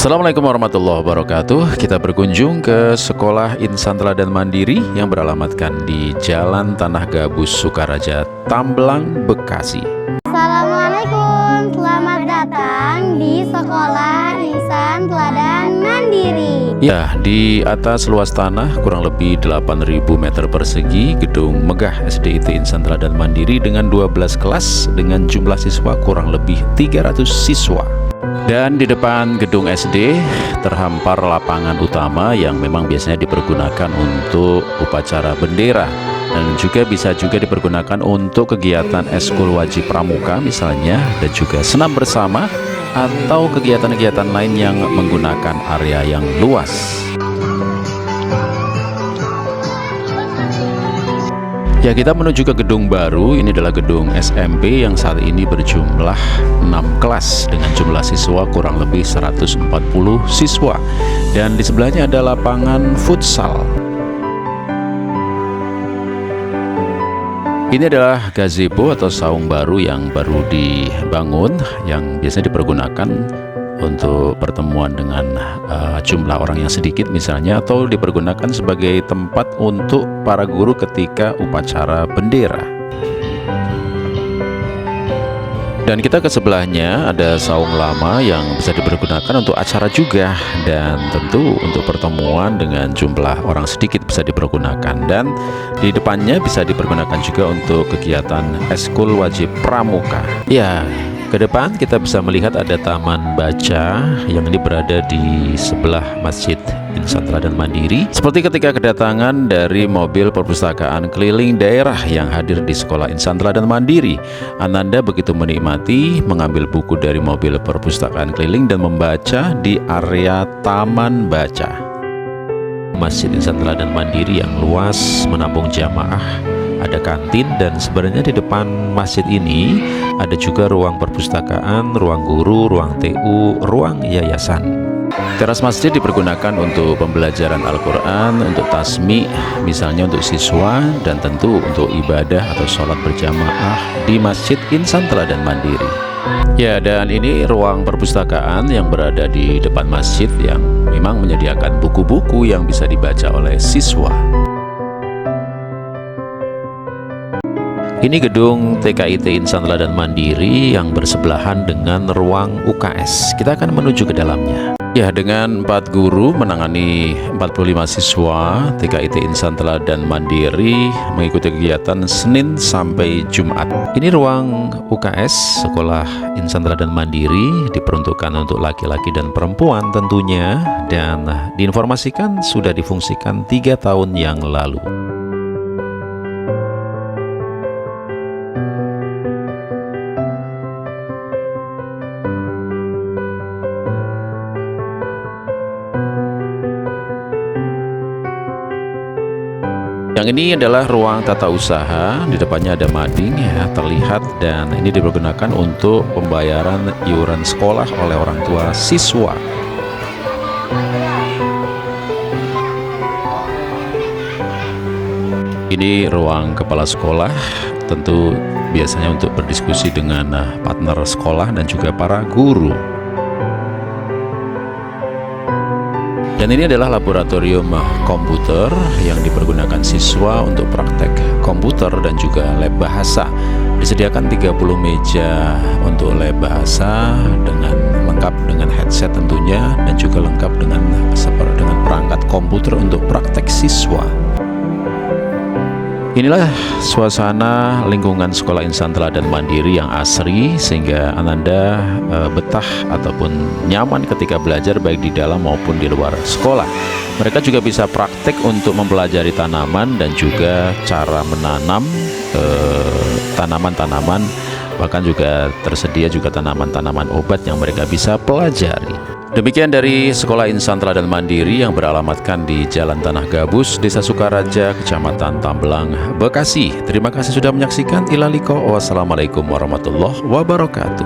Assalamualaikum warahmatullahi wabarakatuh. Kita berkunjung ke Sekolah Insan Teladan Mandiri yang beralamatkan di Jalan Tanah Gabus, Sukaraja, Tambelang, Bekasi. Assalamualaikum, selamat datang di Sekolah Insan Teladan Mandiri. Ya, di atas luas tanah kurang lebih 8.000 meter persegi, gedung megah SDIT Insan Teladan Mandiri dengan 12 kelas dengan jumlah siswa kurang lebih 300 siswa. Dan di depan gedung SD terhampar lapangan utama yang memang biasanya dipergunakan untuk upacara bendera, dan juga bisa dipergunakan untuk kegiatan eskul wajib pramuka misalnya, dan juga senam bersama atau kegiatan-kegiatan lain yang menggunakan area yang luas. Ya, kita menuju ke gedung baru. Ini adalah gedung SMP yang saat ini berjumlah 6 kelas dengan jumlah siswa kurang lebih 140 siswa. Dan di sebelahnya ada lapangan futsal. Ini adalah gazebo atau saung baru yang baru dibangun, yang biasanya dipergunakan untuk pertemuan dengan jumlah orang yang sedikit misalnya, atau dipergunakan sebagai tempat untuk para guru ketika upacara bendera. Dan kita ke sebelahnya ada saung lama yang bisa dipergunakan untuk acara juga, dan tentu untuk pertemuan dengan jumlah orang sedikit bisa dipergunakan. Dan di depannya bisa dipergunakan juga untuk kegiatan eskul wajib pramuka. Ya, ke depan kita bisa melihat ada taman baca yang ini berada di sebelah Masjid Insan Teladan Mandiri. Seperti ketika kedatangan dari mobil perpustakaan keliling daerah yang hadir di Sekolah Insan Teladan Mandiri, Ananda begitu menikmati mengambil buku dari mobil perpustakaan keliling dan membaca di area taman baca. Masjid Insan Teladan Mandiri yang luas menampung jamaah, ada kantin, dan sebenarnya di depan masjid ini ada juga ruang perpustakaan, ruang guru, ruang TU, ruang yayasan. Teras masjid dipergunakan untuk pembelajaran Al-Quran, untuk tasmi, misalnya untuk siswa, dan tentu untuk ibadah atau sholat berjamaah di Masjid Insan Teladan Mandiri. Ya, dan ini ruang perpustakaan yang berada di depan masjid yang memang menyediakan buku-buku yang bisa dibaca oleh siswa. Ini gedung TKIT Insan Teladan Mandiri yang bersebelahan dengan ruang UKS. Kita akan menuju ke dalamnya. Ya, dengan 4 guru menangani 45 siswa, TKIT Insan Teladan Mandiri mengikuti kegiatan Senin sampai Jumat. Ini ruang UKS Sekolah Insan Teladan Mandiri, diperuntukkan untuk laki-laki dan perempuan tentunya, dan diinformasikan sudah difungsikan 3 tahun yang lalu. Yang ini adalah ruang tata usaha, di depannya ada mading ya terlihat, dan ini digunakan untuk pembayaran iuran sekolah oleh orang tua siswa. Ini ruang kepala sekolah, tentu biasanya untuk berdiskusi dengan partner sekolah dan juga para guru. Dan ini adalah laboratorium komputer yang dipergunakan siswa untuk praktek komputer dan juga lab bahasa. Disediakan 30 meja untuk lab bahasa dengan lengkap dengan headset tentunya, dan juga lengkap dengan perangkat komputer untuk praktek siswa. Inilah suasana lingkungan Sekolah Insan Teladan Mandiri yang asri, sehingga Ananda betah ataupun nyaman ketika belajar baik di dalam maupun di luar sekolah. Mereka juga bisa praktek untuk mempelajari tanaman dan juga cara menanam tanaman-tanaman, bahkan juga tersedia juga tanaman-tanaman obat yang mereka bisa pelajari. Demikian dari Sekolah Insan Teladan Mandiri yang beralamatkan di Jalan Tanah Gabus, Desa Sukaraja, Kecamatan Tambelang, Bekasi. Terima kasih sudah menyaksikan. Ilaliko, wassalamualaikum warahmatullahi wabarakatuh.